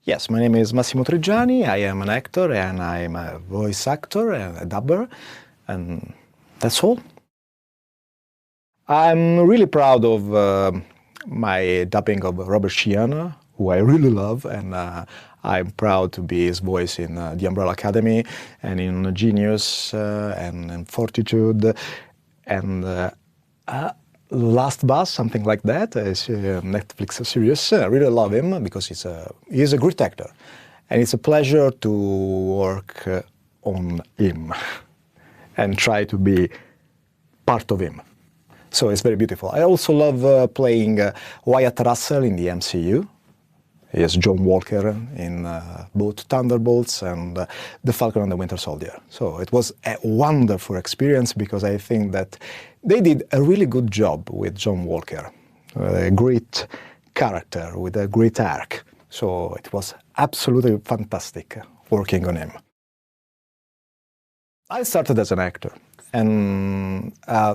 Yes, my name is Massimo Triggiani. I am an actor and I'm a voice actor and a dubber, and that's all. I'm really proud of my dubbing of Robert Sheehan, who I really love, and I'm proud to be his voice in The Umbrella Academy and in Genius and in Fortitude and Last Bus, something like that. It's a Netflix series. I really love him because he's a great actor. And it's a pleasure to work on him and try to be part of him. So it's very beautiful. I also love playing Wyatt Russell in the MCU. He is John Walker in both Thunderbolts and The Falcon and the Winter Soldier. So it was a wonderful experience because I think that they did a really good job with John Walker. A great character with a great arc. So it was absolutely fantastic working on him. I started as an actor. And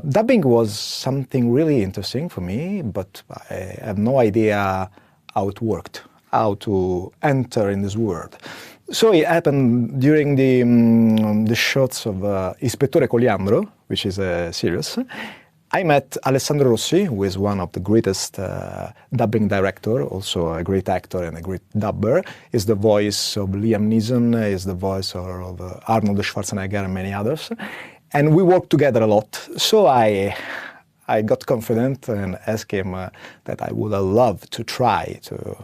dubbing was something really interesting for me, but I have no idea how it worked, how to enter in this world. So it happened during the shots of Ispettore Coliandro, which is a series. I met Alessandro Rossi, who is one of the greatest dubbing director, also a great actor and a great dubber. He's the voice of Liam Neeson, he's the voice of Arnold Schwarzenegger and many others. And we worked together a lot. So I got confident and asked him that I would love to try to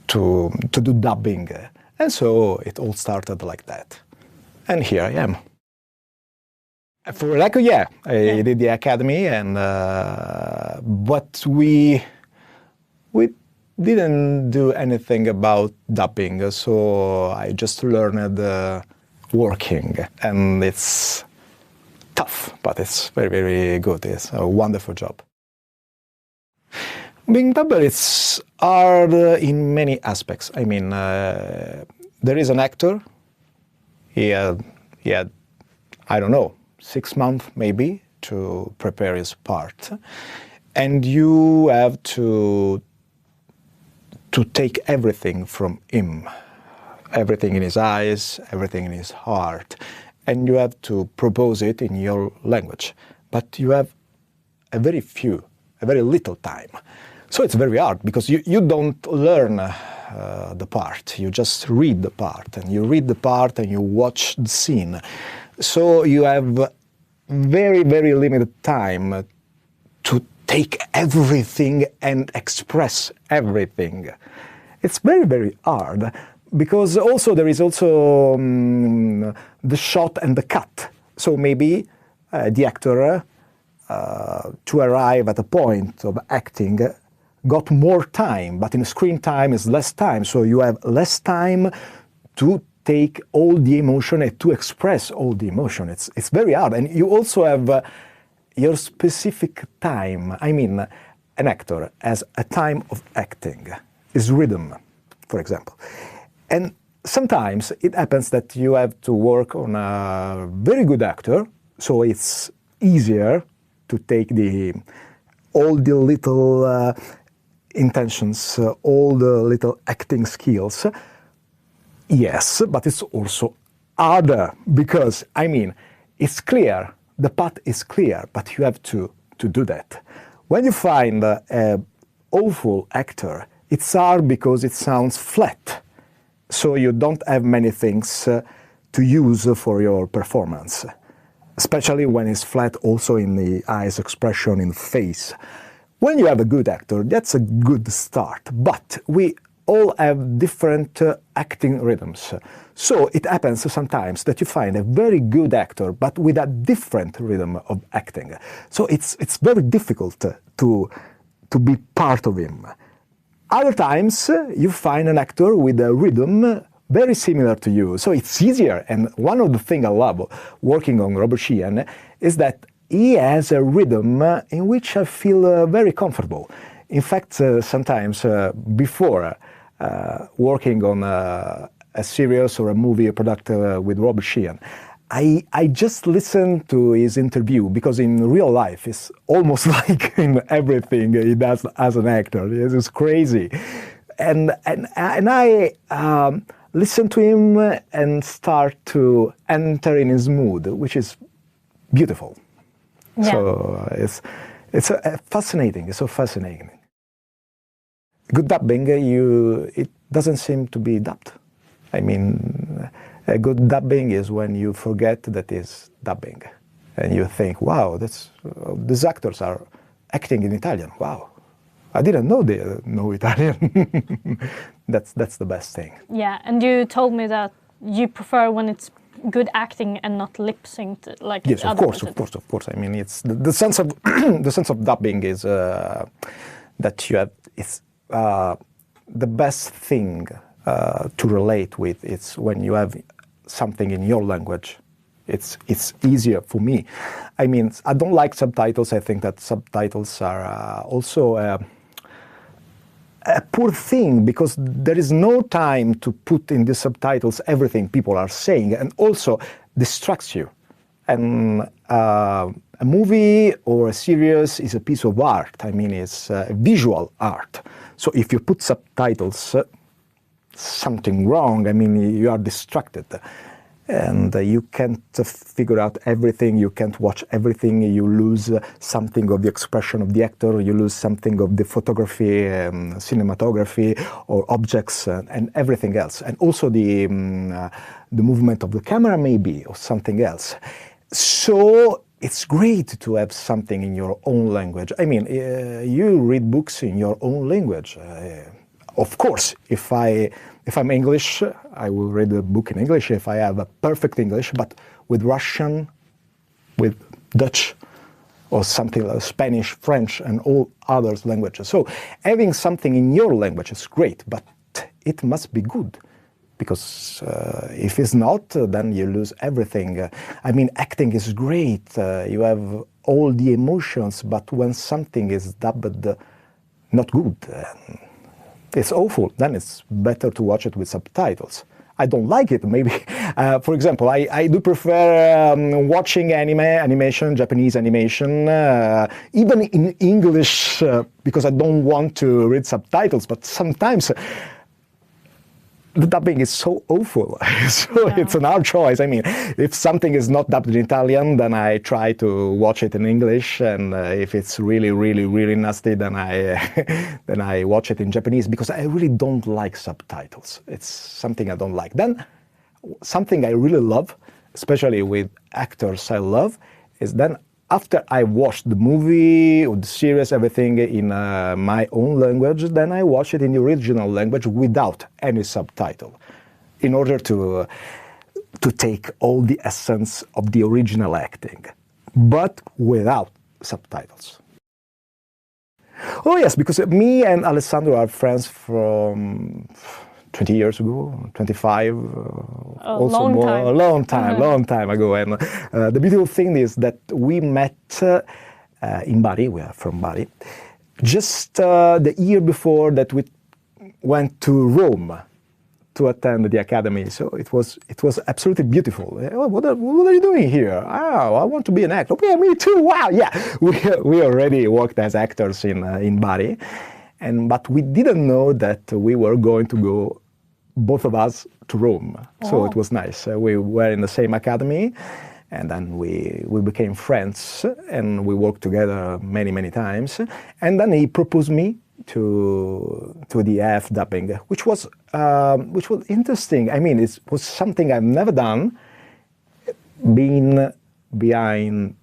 do dubbing. And so it all started like that. And here I am. For Reco, yeah, I did the academy, and but we didn't do anything about dubbing, so I just learned working, and it's tough, but it's very, very good. It's a wonderful job. Being dubber, it's hard in many aspects. I mean, there is an actor. He had, I don't know, 6 months maybe to prepare his part, and you have to take everything from him, everything in his eyes, everything in his heart, and you have to propose it in your language. But you have a very little time. So it's very hard because you don't learn the part, you just read the part, and you read the part and you watch the scene. So you have very, very limited time to take everything and express everything. It's very, very hard because also there is also the shot and the cut. So maybe the actor, to arrive at a point of acting, got more time, but in screen time is less time. So you have less time to take all the emotion and to express all the emotion. It's very hard. And you also have your specific time. I mean, an actor has a time of acting, his rhythm, for example. And sometimes it happens that you have to work on a very good actor, so it's easier to take all the little intentions, all the little acting skills. Yes, but it's also harder because, I mean, it's clear, the path is clear, but you have to do that. When you find an awful actor, it's hard because it sounds flat. So you don't have many things to use for your performance, especially when it's flat also in the eyes expression, in the face. When you have a good actor, that's a good start, but we all have different acting rhythms. So it happens sometimes that you find a very good actor, but with a different rhythm of acting. So it's very difficult to be part of him. Other times you find an actor with a rhythm very similar to you, so it's easier. And one of the things I love working on Robert Sheehan is that he has a rhythm in which I feel very comfortable. In fact, sometimes before working on a series or a movie product with Robert Sheehan, I just listened to his interview because in real life it's almost like in everything he does as an actor. It's crazy. and I listen to him and start to enter in his mood, which is beautiful. Yeah. So it's fascinating. It's so fascinating. Good dubbing, it doesn't seem to be dubbed. I mean, a good dubbing is when you forget that it's dubbing, and you think, "Wow, these actors are acting in Italian. Wow, I didn't know they know Italian." That's the best thing. Yeah, and you told me that you prefer when it's good acting and not lip synced like yes, other of course. I mean, it's the sense of the sense of dubbing is that you have. It's the best thing to relate with. It's when you have something in your language. It's easier for me. I mean, I don't like subtitles. I think that subtitles are also a poor thing, because there is no time to put in the subtitles everything people are saying, and also distracts you. And a movie or a series is a piece of art. I mean, it's visual art. So if you put subtitles, something wrong. I mean, you are distracted. And you can't figure out everything, you can't watch everything, you lose something of the expression of the actor, you lose something of the photography, cinematography, or objects, and everything else. And also the movement of the camera maybe, or something else. So it's great to have something in your own language. I mean, you read books in your own language. Of course, if I'm English, I will read a book in English if I have a perfect English, but with Russian, with Dutch, or something like Spanish, French, and all other languages. So having something in your language is great, but it must be good. Because if it's not, then you lose everything. I mean, acting is great. You have all the emotions, but when something is dubbed not good, it's awful. Then it's better to watch it with subtitles. I don't like it, maybe. For example, I do prefer watching animation, Japanese animation, even in English, because I don't want to read subtitles, but sometimes the dubbing is so awful. So yeah. It's an hard choice. I mean, if something is not dubbed in Italian, then I try to watch it in English, and if it's really, really, really nasty, then I watch it in Japanese, because I really don't like subtitles. It's something I don't like. Then something I really love, especially with actors I love, is then after I watched the movie or the series, everything in my own language, then I watch it in the original language without any subtitle, in order to take all the essence of the original acting, but without subtitles. Oh yes, because me and Alessandro are friends from 20 years ago, 25, also long more, time. a long time ago. And the beautiful thing is that we met in Bari, we are from Bari, just the year before that we went to Rome to attend the academy. So it was absolutely beautiful. Oh, what are you doing here? Oh, I want to be an actor. Okay, me too. Wow, yeah. We already worked as actors in Bari, but we didn't know that we were going to go, both of us, to Rome. Oh. So it was nice. We were in the same academy, and then we became friends, and we worked together many times. And then he proposed me to the AF dubbing, which was interesting. I mean, it was something I've never done, being behind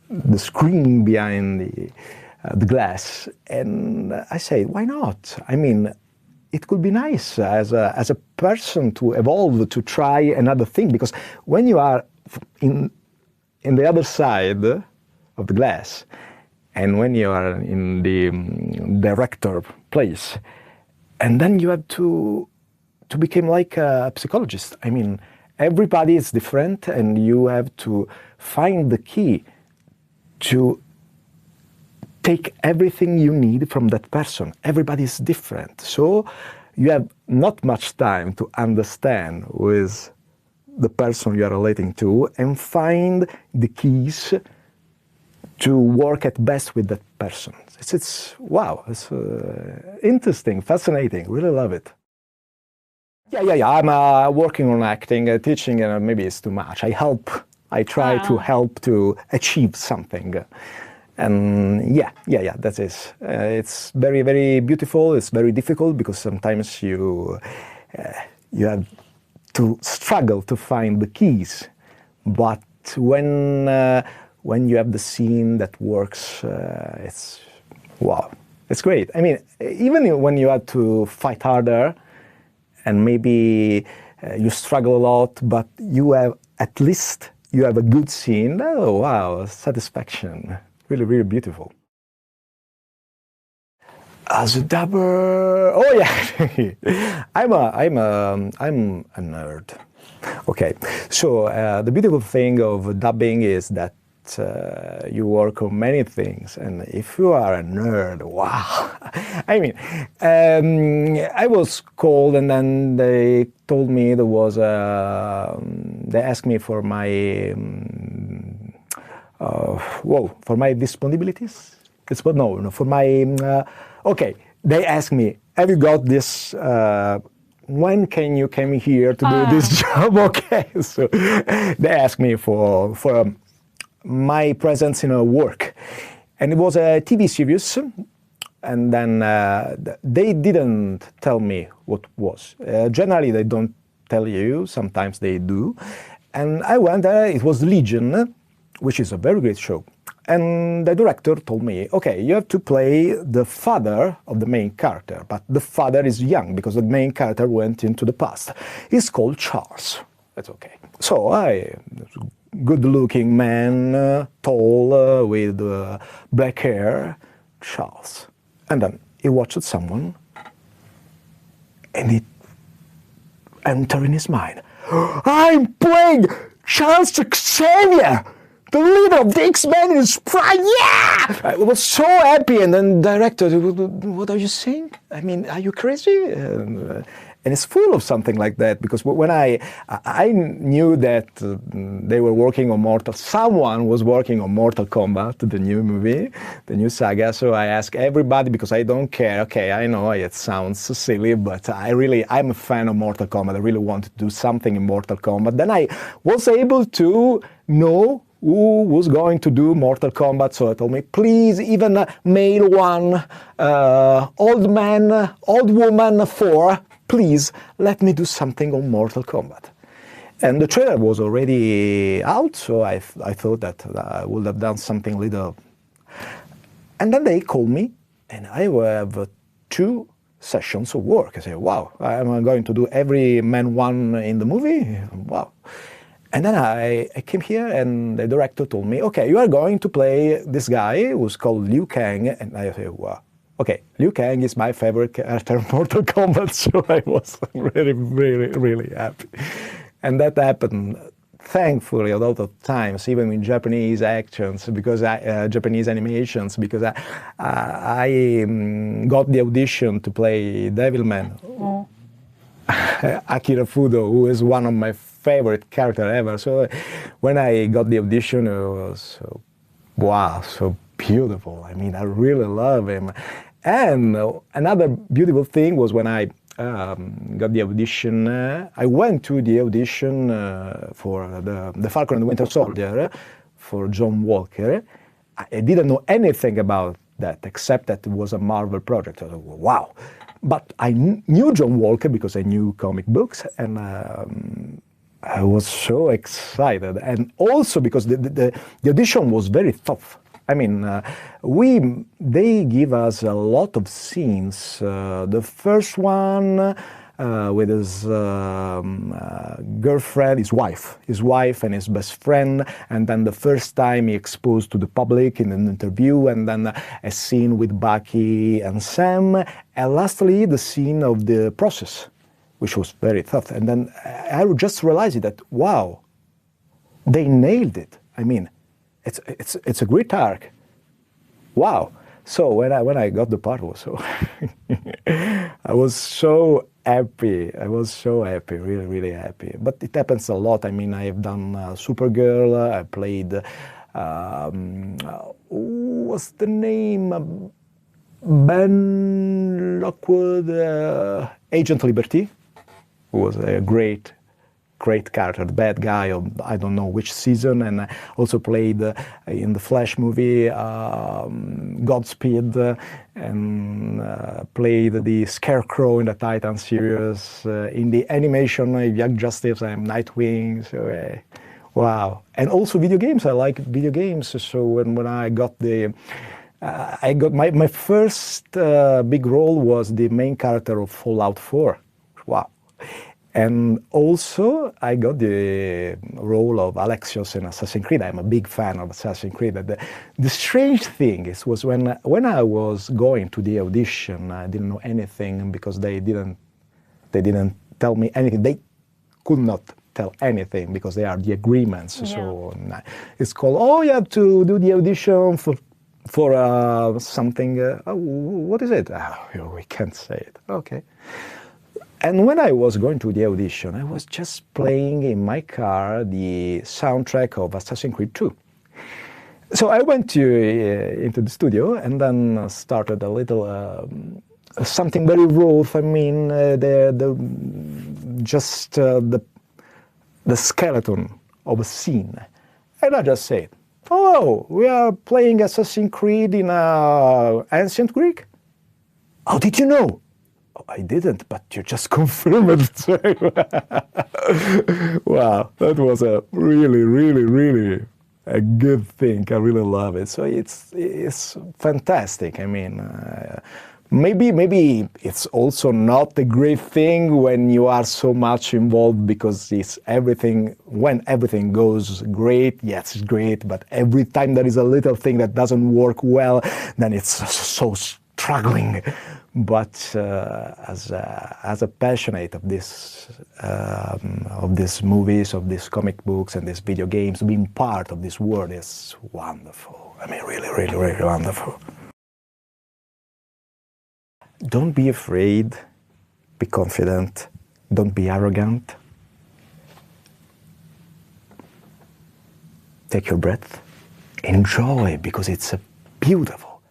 the screen, behind the glass. And I said, why not? I mean, it could be nice as a person to evolve, to try another thing, because when you are in the other side of the glass, and when you are in the director place, and then you have to become like a psychologist. I mean, everybody is different, and you have to find the key to take everything you need from that person. Everybody is different. So you have not much time to understand who is the person you are relating to, and find the keys to work at best with that person. Wow, it's interesting, fascinating, really love it. Yeah, I'm working on acting, teaching, and maybe it's too much. I try to help to achieve something. And yeah, that is. It's very, very beautiful. It's very difficult because sometimes you have to struggle to find the keys. But when you have the scene that works, it's wow, it's great. I mean, even when you have to fight harder, and maybe you struggle a lot, but you have at least you have a good scene. Oh wow, satisfaction. Really, really beautiful. As a dubber, oh yeah, I'm a nerd. Okay, so the beautiful thing of dubbing is that you work on many things, and if you are a nerd, wow! I mean, I was called, and then they told me there was they asked me for my for my disponibilities. For my okay. They asked me, "Have you got this? When can you come here to do this job?" Okay, so they asked me for my presence in a work, and it was a TV series. And then they didn't tell me what was. Generally, they don't tell you. Sometimes they do. And I went there. It was Legion, which is a very great show. And the director told me, okay, you have to play the father of the main character, but the father is young because the main character went into the past. He's called Charles. That's okay. So good-looking man, tall, with black hair, Charles. And then he watched someone, and it entered in his mind. I'm playing Charles Xavier, the leader of the X-Men in his prime. Yeah! I was so happy, and then the director, what are you saying? I mean, are you crazy? And it's full of something like that, because when I knew that they were working on someone was working on Mortal Kombat, the new movie, the new saga, so I asked everybody, because I don't care, okay, I know it sounds silly, but I'm a fan of Mortal Kombat, I really want to do something in Mortal Kombat. Then I was able to know who was going to do Mortal Kombat, so I told me, please, even a male one, old man, old woman 4, please, let me do something on Mortal Kombat. And the trailer was already out, so I thought that I would have done something little. And then they called me, and I have 2 sessions of work. I say, wow, I'm going to do every man one in the movie? Wow. And then I came here, and the director told me, okay, you are going to play this guy who's called Liu Kang. And I said, wow. Okay, Liu Kang is my favorite character in Mortal Kombat, so I was really, really, really happy. And that happened, thankfully, a lot of times, even in Japanese actions, because Japanese animations, because I got the audition to play Devilman. Oh. Akira Fudo, who is one of my favorite characters ever. So when I got the audition, it was so, wow, so beautiful. I mean, I really love him. And another beautiful thing was when I got the audition. I went to the audition for the Falcon and the Winter Soldier for John Walker. I didn't know anything about that except that it was a Marvel project. I thought, wow. But I knew John Walker because I knew comic books, and I was so excited. And also because the audition was very tough. I mean, they give us a lot of scenes. The first one with his girlfriend, his wife and his best friend, and then the first time he exposed to the public in an interview, and then a scene with Bucky and Sam, and lastly the scene of the process, which was very tough. And then I just realized that, wow, they nailed it. I mean, it's a great arc. Wow. So when I got the part, I was so happy. I was so happy, really, really happy. But it happens a lot. I mean, I have done Supergirl. I played What's the name? Ben Lockwood, Agent Liberty, who was a great character, the bad guy of I don't know which season, and also played in the Flash movie Godspeed, and played the Scarecrow in the Titan series, in the animation Young Justice and Nightwing. So wow, and also video games. I like video games. So when I got my first big role was the main character of Fallout 4. Wow. And also, I got the role of Alexios in Assassin's Creed. I'm a big fan of Assassin's Creed. The strange thing was when I was going to the audition, I didn't know anything because they didn't tell me anything. They could not tell anything because they are the agreements. Yeah. So it's called, oh, you have to do the audition for something. What is it? Oh, we can't say it. Okay. And when I was going to the audition, I was just playing in my car the soundtrack of Assassin's Creed 2. So I went into the studio and then started a little something very raw. I mean, the skeleton of a scene, and I just said, "Oh, we are playing Assassin's Creed in ancient Greek. How did you know?" I didn't, but you just confirmed it. Wow, that was a really a good thing. I really love it. So it's fantastic. I mean, maybe it's also not a great thing when you are so much involved because when everything goes great, yes, it's great. But every time there is a little thing that doesn't work well, then it's so struggling. But as a passionate of these movies, of these comic books, and these video games, being part of this world is wonderful. I mean, really wonderful. Don't be afraid. Be confident. Don't be arrogant. Take your breath. Enjoy, because it's a beautiful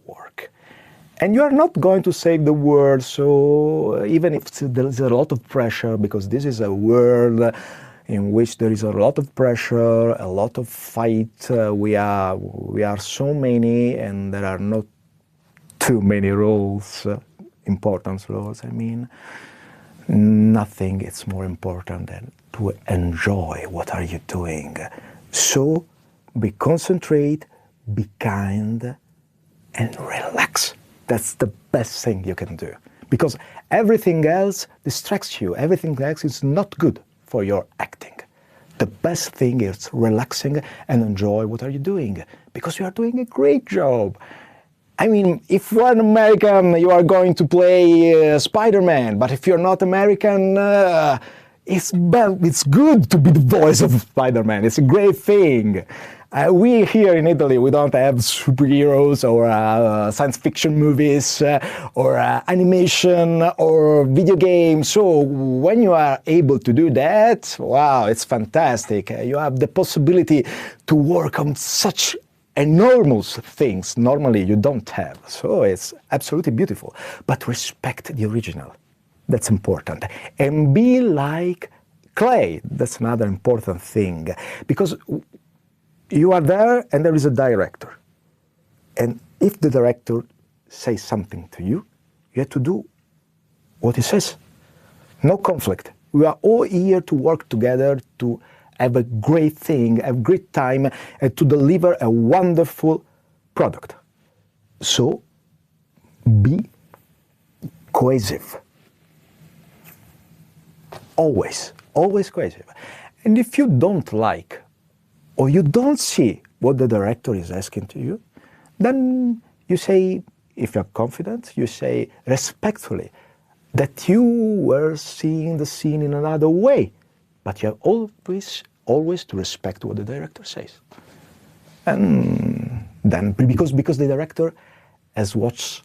work. And you are not going to save the world, so even if there is a lot of pressure, because this is a world in which there is a lot of pressure, a lot of fight, we are so many, and there are not too many roles, important roles. I mean, nothing is more important than to enjoy what are you doing. So be concentrate, be kind, and relax. That's the best thing you can do, because everything else distracts you. Everything else is not good for your acting. The best thing is relaxing and enjoy what are you doing, because you are doing a great job. I mean, if you are an American, you are going to play Spider-Man, but if you're not American, it's good to be the voice of Spider-Man. It's a great thing. We here in Italy, we don't have superheroes or science fiction movies or animation or video games. So when you are able to do that, wow, it's fantastic. You have the possibility to work on such enormous things normally you don't have. So it's absolutely beautiful. But respect the original. That's important. And be like clay. That's another important thing. Because you are there and there is a director. And if the director says something to you, you have to do what he says. No conflict. We are all here to work together to have a great thing, have a great time, and to deliver a wonderful product. So be cohesive. Always cohesive. And if you don't like or you don't see what the director is asking to you, then you say, if you're confident, you say respectfully that you were seeing the scene in another way, but you have always to respect what the director says. And then, because the director has watched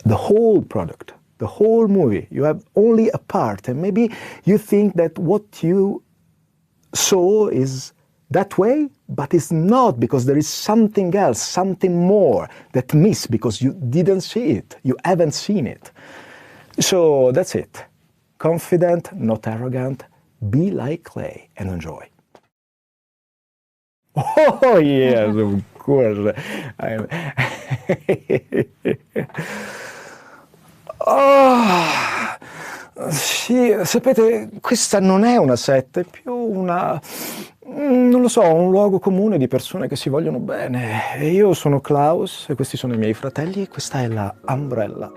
the whole product, the whole movie, you have only a part, and maybe you think that what you saw is that way, but it's not, because there is something else, something more that miss because you didn't see it, you haven't seen it. So that's it. Confident, not arrogant, be like Clay and enjoy. Oh yes, of course. Sì, sapete, questa non è una setta, è più una, non lo so, un luogo comune di persone che si vogliono bene. E io sono Klaus e questi sono i miei fratelli e questa è la Umbrella.